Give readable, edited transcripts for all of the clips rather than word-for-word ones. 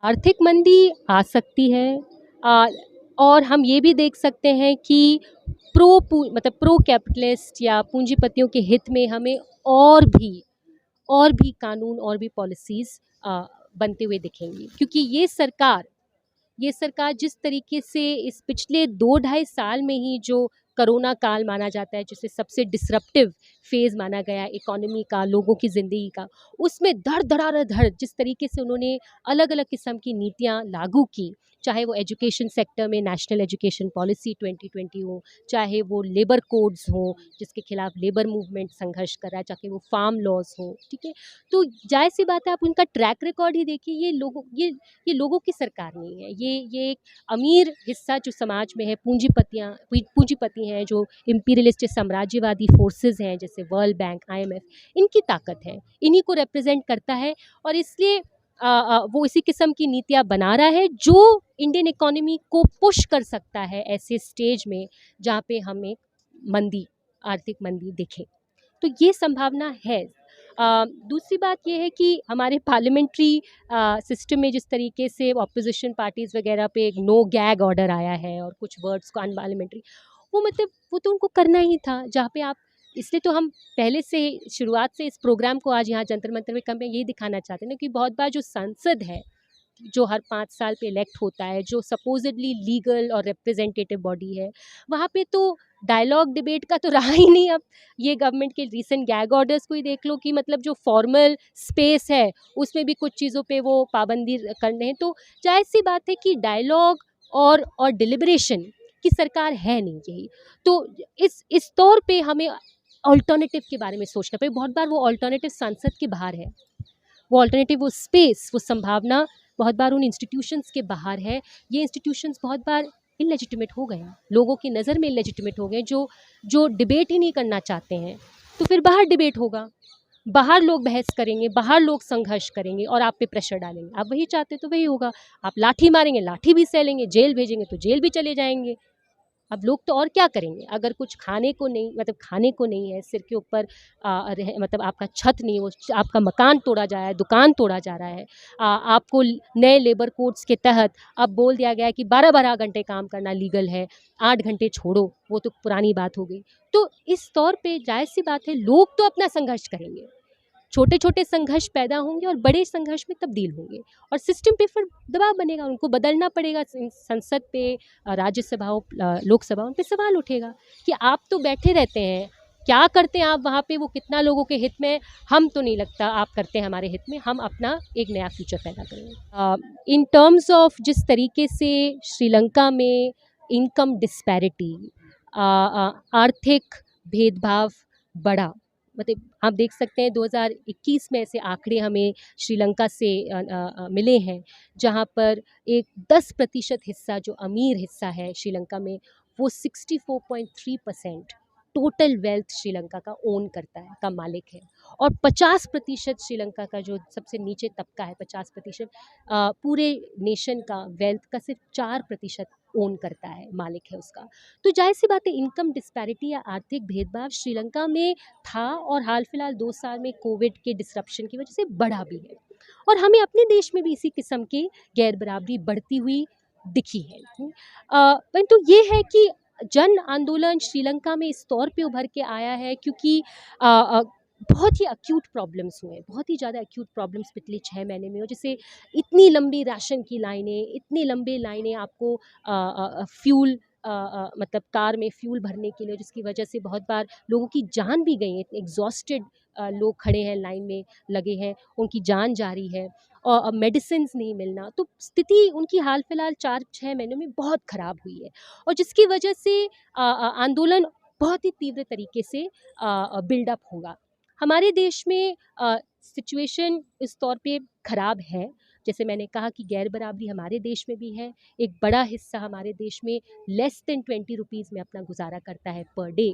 आर्थिक मंदी आ सकती है। आ, और हम ये भी देख सकते हैं कि प्रो कैपिटलिस्ट या पूंजीपतियों के हित में हमें और भी कानून और भी पॉलिसीज़ बनते हुए दिखेंगी, क्योंकि ये सरकार जिस तरीके से इस पिछले 2 ढाई साल में ही जो कोरोना काल माना जाता है, जिसे सबसे डिसरप्टिव फेज़ माना गया इकोनॉमी का, लोगों की ज़िंदगी का, उसमें धड़ जिस तरीके से उन्होंने अलग अलग किस्म की नीतियाँ लागू की, चाहे वो एजुकेशन सेक्टर में नेशनल एजुकेशन पॉलिसी 2020 हो, चाहे वो लेबर कोड्स हों जिसके खिलाफ लेबर मूवमेंट संघर्ष कर रहा है, चाहे वो फार्म लॉज हों, ठीक है। तो जाहिर सी बात है, आप उनका ट्रैक रिकॉर्ड ही देखिए, ये लोगों की सरकार नहीं है, ये एक अमीर हिस्सा जो समाज में है, पूंजीपति हैं, जो इम्पीरियलिस्ट साम्राज्यवादी फोर्सेस हैं, जैसे वर्ल्ड बैंक, IMF, इनकी ताकत है, इन्हीं को रिप्रेजेंट करता है। और इसलिए वो इसी किस्म की नीतियाँ बना रहा है जो इंडियन इकोनॉमी को पुश कर सकता है ऐसे स्टेज में जहाँ पे हमें आर्थिक मंदी दिखे। तो ये संभावना है। दूसरी बात ये है कि हमारे पार्लियामेंट्री सिस्टम में जिस तरीके से ऑपोजिशन पार्टीज़ वगैरह पे एक नो गैग ऑर्डर आया है और कुछ वर्ड्स को अनपार्लियामेंट्री, वो तो उनको करना ही था, जहाँ पे आप, इसलिए तो हम पहले से शुरुआत से इस प्रोग्राम को आज यहाँ जंतर मंतर में कम यही दिखाना चाहते हैं ना, कि बहुत बार जो संसद है, जो हर 5 साल पे इलेक्ट होता है, जो सपोजिटली लीगल और रिप्रेजेंटेटिव बॉडी है, वहाँ पे तो डायलॉग डिबेट का तो रहा ही नहीं। अब ये गवर्नमेंट के रिसेंट गैग ऑर्डर्स को ही देख लो कि मतलब जो फॉर्मल स्पेस है उसमें भी कुछ चीज़ों पे वो पाबंदी करने हैं। तो जाहिर सी बात है कि डायलॉग और डिलिब्रेशन की सरकार है नहीं यही। तो इस तौर पे हमें अल्टरनेटिव के बारे में सोचना पड़े। बहुत बार वो अल्टरनेटिव संसद के बाहर है, वो अल्टरनेटिव, वो स्पेस, वो संभावना बहुत बार उन इंस्टीट्यूशंस के बाहर है। ये इंस्टीट्यूशंस बहुत बार इलेजिटिमेट हो गए हैं, लोगों की नज़र में इलेजिटिमेट हो गए, जो डिबेट ही नहीं करना चाहते हैं। तो फिर बाहर डिबेट होगा, बाहर लोग बहस करेंगे, बाहर लोग संघर्ष करेंगे और आप पे प्रेशर डालेंगे। आप वही चाहते तो वही होगा। आप लाठी मारेंगे, लाठी भी सह लेंगे, जेल भेजेंगे तो जेल भी चले जाएंगे। अब लोग तो और क्या करेंगे, अगर कुछ खाने को नहीं है, सिर के ऊपर मतलब आपका छत नहीं, वो आपका मकान तोड़ा जा रहा है, दुकान तोड़ा जा रहा है, आपको नए लेबर कोड्स के तहत अब बोल दिया गया है कि 12-12 घंटे काम करना लीगल है, 8 घंटे छोड़ो, वो तो पुरानी बात हो गई। तो इस तौर पे जायज़ सी बात है, लोग तो अपना संघर्ष करेंगे, छोटे छोटे संघर्ष पैदा होंगे और बड़े संघर्ष में तब्दील होंगे, और सिस्टम पे फिर दबाव बनेगा, उनको बदलना पड़ेगा। संसद पे, राज्यसभाओं, लोकसभाओं पे सवाल उठेगा कि आप तो बैठे रहते हैं, क्या करते हैं आप वहाँ पे, वो कितना लोगों के हित में, हम तो नहीं लगता आप करते हैं हमारे हित में, हम अपना एक नया फ्यूचर पैदा करेंगे। इन टर्म्स ऑफ जिस तरीके से श्रीलंका में इनकम डिस्पैरिटी, आर्थिक भेदभाव बढ़ा, मतलब आप देख सकते हैं 2021 में ऐसे आंकड़े हमें श्रीलंका से मिले हैं, जहां पर एक 10% हिस्सा, जो अमीर हिस्सा है श्रीलंका में, वो 64.3% टोटल वेल्थ श्रीलंका का ओन करता है, का मालिक है। और 50% श्रीलंका का जो सबसे नीचे तबका है, 50% पूरे नेशन का वेल्थ का सिर्फ 4% ओन करता है, मालिक है उसका। तो जाहिर सी बात है, इनकम डिस्पैरिटी या आर्थिक भेदभाव श्रीलंका में था, और हाल फिलहाल 2 साल में कोविड के डिसरप्शन की वजह से बढ़ा भी है, और हमें अपने देश में भी इसी किस्म की गैर बराबरी बढ़ती हुई दिखी है। परंतु ये है कि जन आंदोलन श्रीलंका में इस तौर पे उभर के आया है क्योंकि बहुत ही अक्यूट प्रॉब्लम्स हुए, बहुत ही ज़्यादा अक्यूट प्रॉब्लम्स पिछले 6 महीने में हो, जैसे इतनी लंबी राशन की लाइनें, इतनी लंबी लाइनें आपको फ्यूल, मतलब कार में फ्यूल भरने के लिए, जिसकी वजह से बहुत बार लोगों की जान भी गई है, एग्जॉस्टेड लोग खड़े हैं, लाइन में लगे हैं, उनकी जान जा रही है, और मेडिसिन नहीं मिलना। तो स्थिति उनकी हाल फिलहाल 4-6 महीनों में बहुत ख़राब हुई है, और जिसकी वजह से आंदोलन बहुत ही तीव्र तरीके से बिल्डअप होगा। हमारे देश में सिचुएशन इस तौर पे ख़राब है, जैसे मैंने कहा कि गैर बराबरी हमारे देश में भी है। एक बड़ा हिस्सा हमारे देश में लेस देन 20 रुपीज़ में अपना गुजारा करता है पर डे,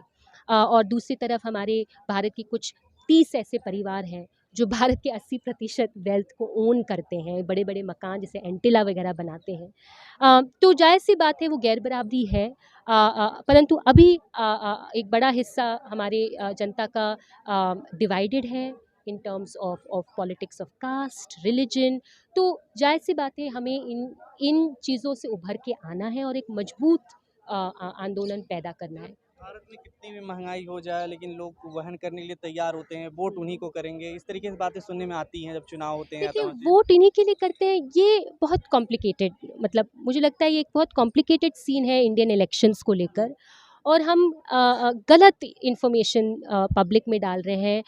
और दूसरी तरफ हमारे भारत के कुछ 30 ऐसे परिवार हैं जो भारत के 80% वेल्थ को ओन करते हैं, बड़े बड़े मकान जैसे एंटिला वगैरह बनाते हैं। तो जाहिर सी बात है, वो गैर बराबरी है। परंतु अभी एक बड़ा हिस्सा हमारे जनता का डिवाइडेड है, in terms of politics of caste, religion. तो जाहिर सी बात है हमें इन चीज़ों से उभर के आना है और एक मजबूत आंदोलन पैदा करना है। भारत में कितनी भी महंगाई हो जाए लेकिन लोग वहन करने के लिए तैयार होते हैं, वोट उन्हीं को करेंगे, इस तरीके से बातें सुनने में आती हैं जब चुनाव होते हैं या देखिए, तमाम चीज़ें। वोट इन्हीं के लिए करते हैं, ये बहुत कॉम्प्लिकेटेड, मतलब मुझे लगता है ये एक बहुत कॉम्प्लिकेटेड सीन है इंडियन इलेक्शंस को लेकर। और हम गलत इन्फॉर्मेशन पब्लिक में डाल रहे हैं।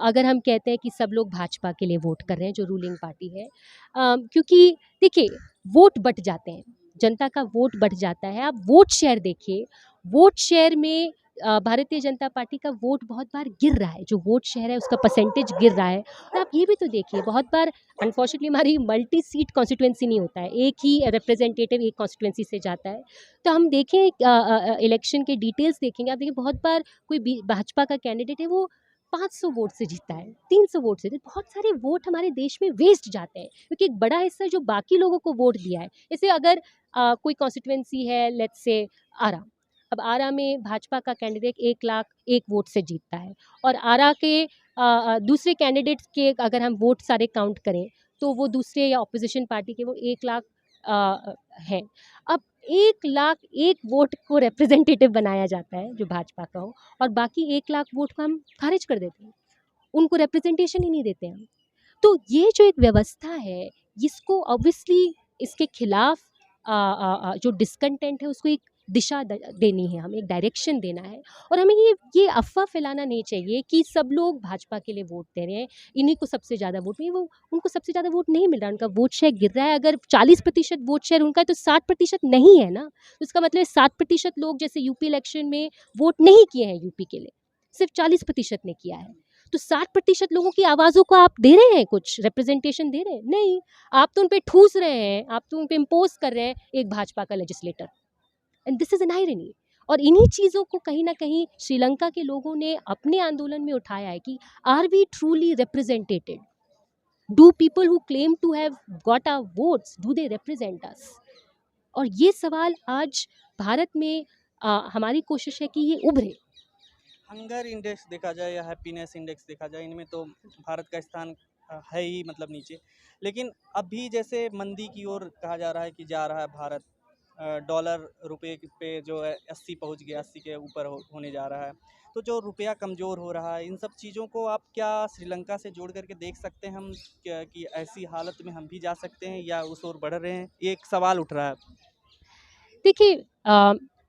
अगर हम कहते हैं कि सब लोग भाजपा के लिए वोट कर रहे हैं, जो रूलिंग पार्टी है, क्योंकि देखिए, वोट बँट जाते हैं, जनता का वोट बँट जाता है। आप वोट शेयर देखिए, वोट शेयर में भारतीय जनता पार्टी का वोट बहुत बार गिर रहा है, जो वोट शेयर है उसका परसेंटेज गिर रहा है। और आप ये भी तो देखिए, बहुत बार अनफॉर्चुनेटली हमारी मल्टी सीट कॉन्स्टिट्यूएंसी नहीं होता है, एक ही रिप्रेजेंटेटिव एक कॉन्स्टिट्यूएंसी से जाता है। तो हम देखें इलेक्शन के डिटेल्स देखेंगे, आप देखिए बहुत बार कोई भाजपा का कैंडिडेट है, वो 500 वोट से जीतता है, 300 वोट से। बहुत सारे वोट हमारे देश में वेस्ट जाते हैं, क्योंकि एक बड़ा हिस्सा जो बाकी लोगों को वोट दिया है, जैसे अगर कोई कॉन्स्टिट्यूएंसी है, लेट्स से आरा। अब आरा में भाजपा का कैंडिडेट 1,01,000 वोट से जीतता है, और आरा के दूसरे कैंडिडेट्स के अगर हम वोट सारे काउंट करें, तो वो दूसरे या ऑपोजिशन पार्टी के वो 1,00,000 हैं। अब 1,01,000 वोट को रिप्रेजेंटेटिव बनाया जाता है जो भाजपा का हो, और बाकी 1,00,000 वोट को हम खारिज कर देते हैं, उनको रिप्रेजेंटेशन ही नहीं देते हम। तो ये जो एक व्यवस्था है, इसको ऑब्वियसली इसके खिलाफ जो डिस्कंटेंट है उसको एक दिशा देनी है, हमें एक डायरेक्शन देना है। और हमें ये अफवाह फैलाना नहीं चाहिए कि सब लोग भाजपा के लिए वोट दे रहे हैं, इन्हीं को सबसे ज़्यादा वोट नहीं, वो उनको सबसे ज़्यादा वोट नहीं मिल रहा, उनका वोट शेयर गिर रहा है। अगर 40% वोट शेयर उनका है तो 60% नहीं है ना, तो इसका मतलब 60% लोग जैसे यूपी इलेक्शन में वोट नहीं किए हैं यूपी के लिए, सिर्फ 40% ने किया है। तो 60% लोगों की आवाज़ों को आप दे रहे हैं, कुछ रिप्रेजेंटेशन दे रहे हैं? नहीं, आप तो उन पे ठूस रहे हैं, आप तो उन पे इम्पोज़ कर रहे हैं एक भाजपा का legislator, and this is an irony. और इन्हीं चीज़ों को कहीं न कहीं श्रीलंका के लोगों ने अपने आंदोलन में उठाया है कि are we truly represented? Do people who claim to have got our votes, do they represent us? और ये सवाल आज भारत में हमारी कोशिश है कि ये उभरे। हंगर इंडेक्स देखा जाए या हैप्पीनेस इंडेक्स देखा जाए, इनमें तो भारत का स्थान है ही मतलब नीचे। लेकिन अभी जैसे मंदी की ओर कहा जा रहा है कि जा रहा है भारत, डॉलर रुपए पे जो है 80 पहुंच गया, 80 के ऊपर होने जा रहा है। तो जो रुपया कमज़ोर हो रहा है, इन सब चीज़ों को आप क्या श्रीलंका से जोड़ करके देख सकते हैं हम कि ऐसी हालत में हम भी जा सकते हैं या उस ओर बढ़ रहे हैं? ये एक सवाल उठ रहा है। देखिए,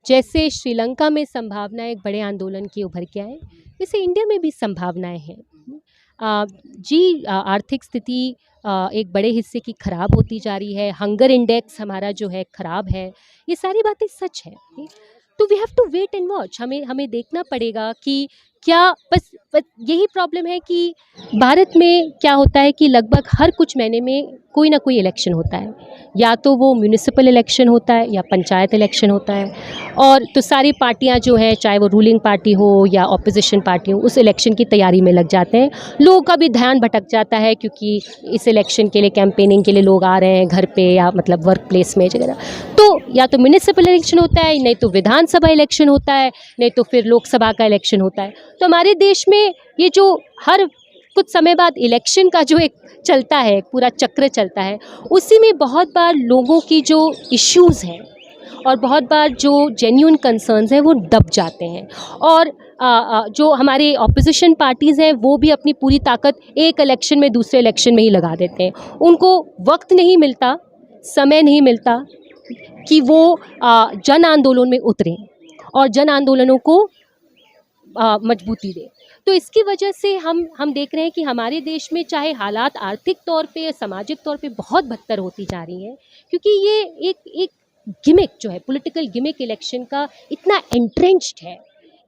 जैसे श्रीलंका में संभावनाएं एक बड़े आंदोलन की उभर के आए, वैसे इंडिया में भी संभावनाएं हैं। आर्थिक स्थिति एक बड़े हिस्से की खराब होती जा रही है, हंगर इंडेक्स हमारा जो है खराब है, ये सारी बातें सच है। तो we have to wait and watch, हमें हमें देखना पड़ेगा कि क्या, बस यही प्रॉब्लम है कि भारत में क्या होता है कि लगभग हर कुछ महीने में कोई ना कोई इलेक्शन होता है, या तो वो म्यूनिसिपल इलेक्शन होता है या पंचायत इलेक्शन होता है। और तो सारी पार्टियां जो हैं, चाहे वो रूलिंग पार्टी हो या ऑपोजिशन पार्टी हो, उस इलेक्शन की तैयारी में लग जाते हैं। लोगों का भी ध्यान भटक जाता है, क्योंकि इस इलेक्शन के लिए कैंपेनिंग के लिए लोग आ रहे हैं घर पे या मतलब वर्क प्लेस में वगैरह। तो या तो म्यूनिसिपल इलेक्शन होता है, नहीं तो विधानसभा इलेक्शन होता है, नहीं तो फिर लोकसभा का इलेक्शन होता है। तो हमारे देश में ये जो हर कुछ समय बाद इलेक्शन का जो एक चलता है, पूरा चक्र चलता है, उसी में बहुत बार लोगों की जो इश्यूज़ हैं और बहुत बार जो जेन्युइन कंसर्न्स हैं वो दब जाते हैं। और जो हमारे ऑपोजिशन पार्टीज़ हैं वो भी अपनी पूरी ताकत एक इलेक्शन में दूसरे इलेक्शन में ही लगा देते हैं। उनको वक्त नहीं मिलता, समय नहीं मिलता कि वो जन आंदोलन में उतरें और जन आंदोलनों को मजबूती दें। तो इसकी वजह से हम देख रहे हैं कि हमारे देश में चाहे हालात आर्थिक तौर पे, सामाजिक तौर पे बहुत बदतर होती जा रही हैं, क्योंकि ये एक गिमिक जो है, पॉलिटिकल गिमिक इलेक्शन का इतना एंट्रेंच्ड है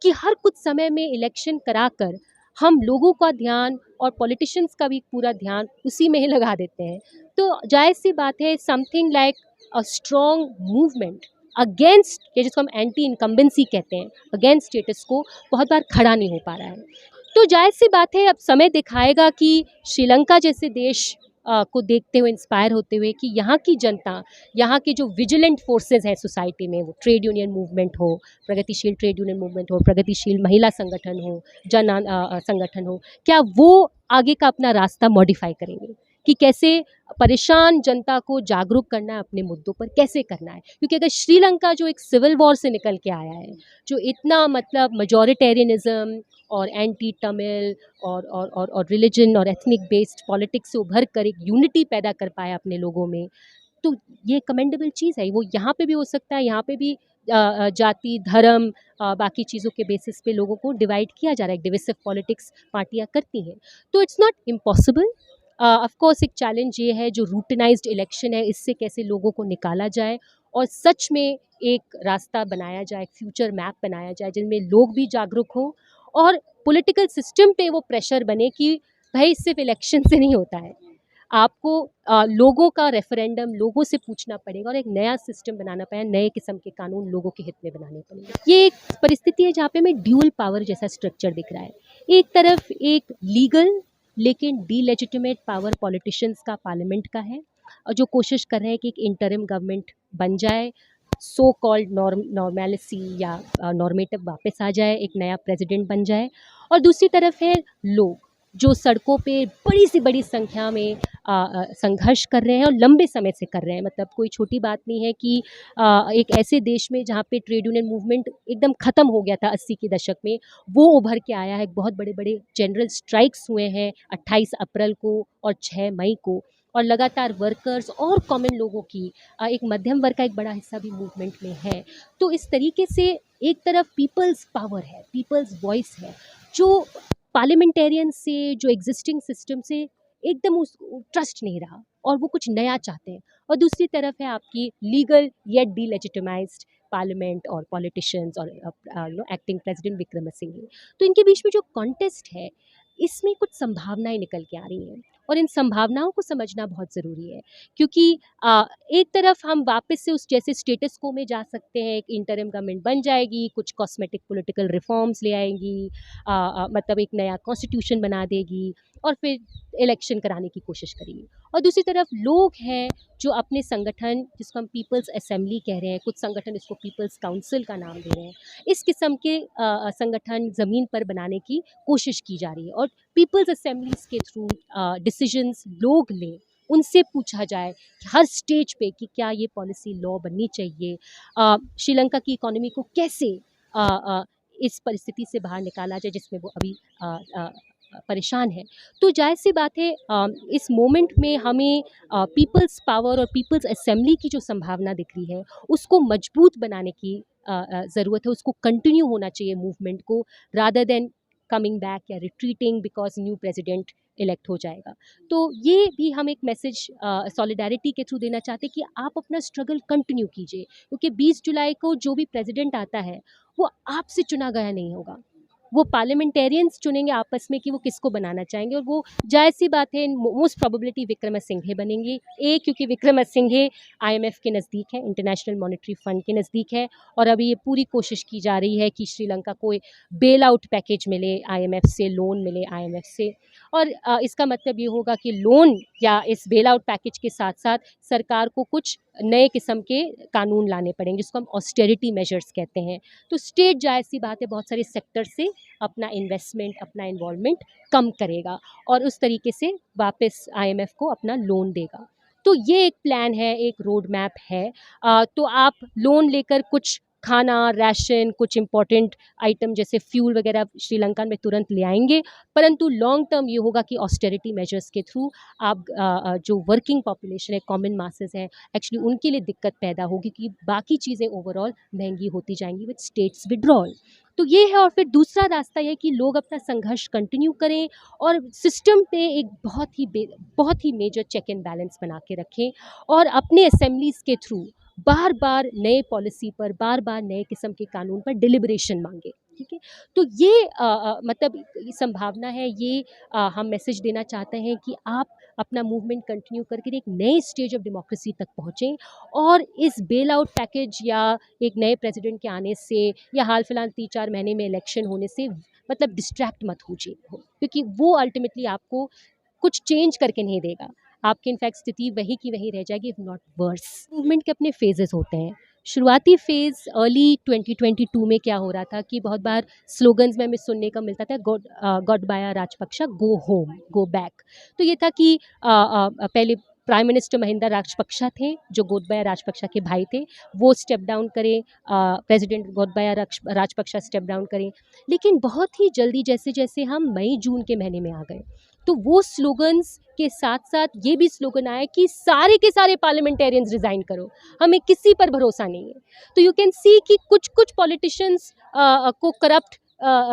कि हर कुछ समय में इलेक्शन कराकर हम लोगों का ध्यान और पॉलिटिशियंस का भी पूरा ध्यान उसी में ही लगा देते हैं। तो जायज़ सी बात है, something like a strong movement against, ये जिसको हम एंटी इनकम्बेंसी कहते हैं, अगेंस्ट स्टेटस को, बहुत बार खड़ा नहीं हो पा रहा है। तो जायज़ सी बात है, अब समय दिखाएगा कि श्रीलंका जैसे देश को देखते हुए इंस्पायर होते हुए कि यहाँ की जनता, यहाँ के जो विजिलेंट फोर्सेस हैं सोसाइटी में, वो ट्रेड यूनियन मूवमेंट हो, प्रगतिशील ट्रेड यूनियन मूवमेंट हो, प्रगतिशील महिला संगठन हो, संगठन हो, क्या वो आगे का अपना रास्ता मॉडिफाई करेंगे कि कैसे परेशान जनता को जागरूक करना है अपने मुद्दों पर, कैसे करना है। क्योंकि अगर श्रीलंका जो एक सिविल वॉर से निकल के आया है, जो इतना मतलब मजॉरिटेरियनिज्म और एंटी तमिल और रिलीजन और एथनिक बेस्ड पॉलिटिक्स से उभर कर एक यूनिटी पैदा कर पाया अपने लोगों में, तो ये कमेंडेबल चीज़ है। वो यहाँ पे भी हो सकता है, यहाँ पे भी जाति, धर्म, बाकी चीज़ों के बेसिस पे लोगों को डिवाइड किया जा रहा है, डिविसिव पॉलिटिक्स पार्टियाँ करती हैं। तो it's not impossible. Of course एक चैलेंज ये है जो रूटिनाइज्ड इलेक्शन है, इससे कैसे लोगों को निकाला जाए और सच में एक रास्ता बनाया जाए, एक फ्यूचर मैप बनाया जाए जिनमें लोग भी जागरूक हों और पॉलिटिकल सिस्टम पे वो प्रेशर बने कि भाई सिर्फ इलेक्शन से नहीं होता है, आपको लोगों का रेफरेंडम लोगों से पूछना पड़ेगा और एक नया सिस्टम बनाना पड़ेगा, नए किस्म के कानून लोगों के हित में बनाने पड़ेंगे। ये एक परिस्थिति है जहाँ पे हमें ड्यूअल पावर जैसा स्ट्रक्चर दिख रहा है। एक तरफ एक लीगल लेकिन डीलेजिटिमेट पावर पॉलिटिशियंस का, पार्लियामेंट का है, और जो कोशिश कर रहे हैं कि एक इंटरिम गवर्नमेंट बन जाए, सो कॉल्ड नॉर्मेलिसी या नॉर्मेटिव वापस आ जाए, एक नया प्रेसिडेंट बन जाए। और दूसरी तरफ है लोग जो सड़कों पे बड़ी से बड़ी संख्या में संघर्ष कर रहे हैं और लंबे समय से कर रहे हैं। मतलब कोई छोटी बात नहीं है कि एक ऐसे देश में जहाँ पे ट्रेड यूनियन मूवमेंट एकदम ख़त्म हो गया था 80 के दशक में, वो उभर के आया है। बहुत बड़े बड़े जनरल स्ट्राइक्स हुए हैं 28 अप्रैल को और 6 मई को, और लगातार वर्कर्स और कॉमन लोगों की एक मध्यम वर्ग का एक बड़ा हिस्सा भी मूवमेंट में है। तो इस तरीके से एक तरफ पीपल्स पावर है, पीपल्स वॉइस है, जो पार्लियामेंटेरियन से, जो एग्जिस्टिंग सिस्टम से एकदम उस ट्रस्ट नहीं रहा और वो कुछ नया चाहते हैं। और दूसरी तरफ है आपकी लीगल येट डीलेजिटिमाइज्ड पार्लियामेंट और पॉलिटिशियंस और एक्टिंग प्रेसिडेंट विक्रमसिंघे। तो इनके बीच में जो कॉन्टेस्ट है, इसमें कुछ संभावनाएं निकल के आ रही हैं और इन संभावनाओं को समझना बहुत ज़रूरी है। क्योंकि एक तरफ हम वापस से उस जैसे स्टेटस को में जा सकते हैं, एक इंटरिम गवर्नमेंट बन जाएगी, कुछ कॉस्मेटिक पॉलिटिकल रिफॉर्म्स ले आएंगी, मतलब एक नया कॉन्स्टिट्यूशन बना देगी और फिर इलेक्शन कराने की कोशिश करेगी। और दूसरी तरफ लोग हैं जो अपने संगठन, जिसको हम पीपल्स असेंबली कह रहे हैं, कुछ संगठन इसको पीपल्स काउंसिल का नाम दे रहे हैं, इस किस्म के संगठन ज़मीन पर बनाने की कोशिश की जा रही है। और पीपल्स असेंबलीज के थ्रू डिसीजंस लोग लें, उनसे पूछा जाए हर स्टेज पे कि क्या ये पॉलिसी लॉ बननी चाहिए, श्रीलंका की इकोनॉमी को कैसे अ, अ, इस परिस्थिति से बाहर निकाला जाए जिसमें वो अभी परेशान है। तो जाहिर सी बात है इस मोमेंट में हमें पीपल्स पावर और पीपल्स असेंबली की जो संभावना दिख रही है, उसको मजबूत बनाने की ज़रूरत है, उसको कंटिन्यू होना चाहिए मूवमेंट को, रादर देन कमिंग बैक या retreating because new president elect हो जाएगा। तो ये भी हम एक मैसेज सॉलिडारिटी के थ्रू देना चाहते हैं कि आप अपना स्ट्रगल कंटिन्यू कीजिए, क्योंकि 20 जुलाई को जो भी प्रेसिडेंट आता है वो आपसे चुना गया नहीं होगा, वो पार्लियामेंटेरियंस चुनेंगे आपस में कि वो किसको बनाना चाहेंगे, और वो जाहिर सी बात है मोस्ट प्रोबेबिलिटी विक्रमसिंघे बनेंगे। क्योंकि विक्रमसिंघे आईएमएफ के नज़दीक है, इंटरनेशनल मॉनेटरी फंड के नज़दीक है, और अभी ये पूरी कोशिश की जा रही है कि श्रीलंका को बेल आउट पैकेज मिले आईएमएफ से, लोन मिले आईएमएफ से। और इसका मतलब ये होगा कि लोन या इस बेल आउट पैकेज के साथ साथ सरकार को कुछ नए किस्म के कानून लाने पड़ेंगे, जिसको हम ऑस्टेरिटी मेजर्स कहते हैं। तो स्टेट जाहिर सी बात है बहुत सारे सेक्टर से अपना इन्वेस्टमेंट, अपना इन्वॉल्वमेंट कम करेगा और उस तरीके से वापस आईएमएफ को अपना लोन देगा। तो ये एक प्लान है, एक रोड मैप है। तो आप लोन लेकर कुछ खाना, राशन, कुछ इम्पोर्टेंट आइटम जैसे फ्यूल वगैरह श्रीलंका में तुरंत ले आएंगे, परंतु लॉन्ग टर्म ये होगा कि ऑस्टेरिटी मेजर्स के थ्रू आप जो वर्किंग पॉपुलेशन है, कॉमन मासेस हैं, एक्चुअली उनके लिए दिक्कत पैदा होगी कि बाकी चीज़ें ओवरऑल महंगी होती जाएंगी विद स्टेट्स विड्रॉल। तो ये है। और फिर दूसरा रास्ता ये कि लोग अपना संघर्ष कंटिन्यू करें और सिस्टम पे एक बहुत ही मेजर चेक एंड बैलेंस बना के रखें और अपने असेंबलीज़ के थ्रू बार बार नए पॉलिसी पर, बार बार नए किस्म के कानून पर डिलिब्रेशन मांगे। ठीक है, तो ये मतलब ये संभावना है, ये हम मैसेज देना चाहते हैं कि आप अपना मूवमेंट कंटिन्यू करके एक नए स्टेज ऑफ डेमोक्रेसी तक पहुँचें और इस बेल आउट पैकेज या एक नए प्रेसिडेंट के आने से या हाल फिलहाल 3-4 महीने में इलेक्शन होने से मतलब डिस्ट्रैक्ट मत होजिए, क्योंकि वो अल्टीमेटली आपको कुछ चेंज करके नहीं देगा। आपकी इनफैक्ट स्थिति वही की वही रह जाएगी, इफ नॉट वर्स। मूवमेंट के अपने फेजेस होते हैं। शुरुआती फेज़ अर्ली 2022 में क्या हो रहा था कि बहुत बार स्लोगन्स में हमें सुनने को मिलता था, Gotabaya Rajapaksa, go home, go back. तो ये था कि पहले प्राइम मिनिस्टर महिंदा राजपक्षा थे, जो गोडबाया राजपक्षा के भाई थे, वो स्टेप डाउन करें, प्रेसिडेंट गोडबाया राजपक्षा स्टेप डाउन करें। लेकिन बहुत ही जल्दी जैसे जैसे हम मई जून के महीने में आ गए, तो वो स्लोगन्स के साथ साथ ये भी स्लोगन आया कि सारे के सारे पार्लियामेंटेरियंस रिज़ाइन करो, हमें किसी पर भरोसा नहीं है। तो यू कैन सी कि कुछ कुछ पॉलिटिशियंस को करप्ट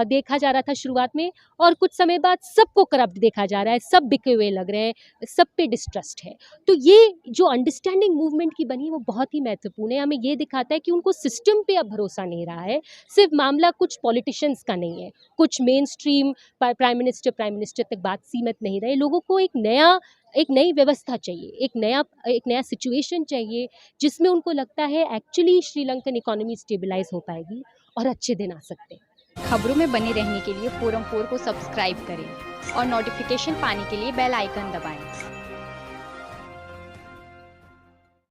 देखा जा रहा था शुरुआत में, और कुछ समय बाद सबको करप्ट देखा जा रहा है, सब बिके हुए लग रहे हैं, सब पे डिस्ट्रस्ट है। तो ये जो अंडरस्टैंडिंग मूवमेंट की बनी, वो बहुत ही महत्वपूर्ण है। हमें ये दिखाता है कि उनको सिस्टम पे अब भरोसा नहीं रहा है, सिर्फ मामला कुछ पॉलिटिशियंस का नहीं है, कुछ मेन स्ट्रीम प्राइम मिनिस्टर तक बात सीमित नहीं रहे। लोगों को एक नई व्यवस्था चाहिए, एक नया सिचुएशन चाहिए, जिसमें उनको लगता है एक्चुअली श्रीलंकन इकोनॉमी स्टेबलाइज हो पाएगी और अच्छे दिन आ सकते हैं। खबरों में बने रहने के लिए फोरम 4 को सब्सक्राइब करें और नोटिफिकेशन पाने के लिए बेल आइकन दबाएं।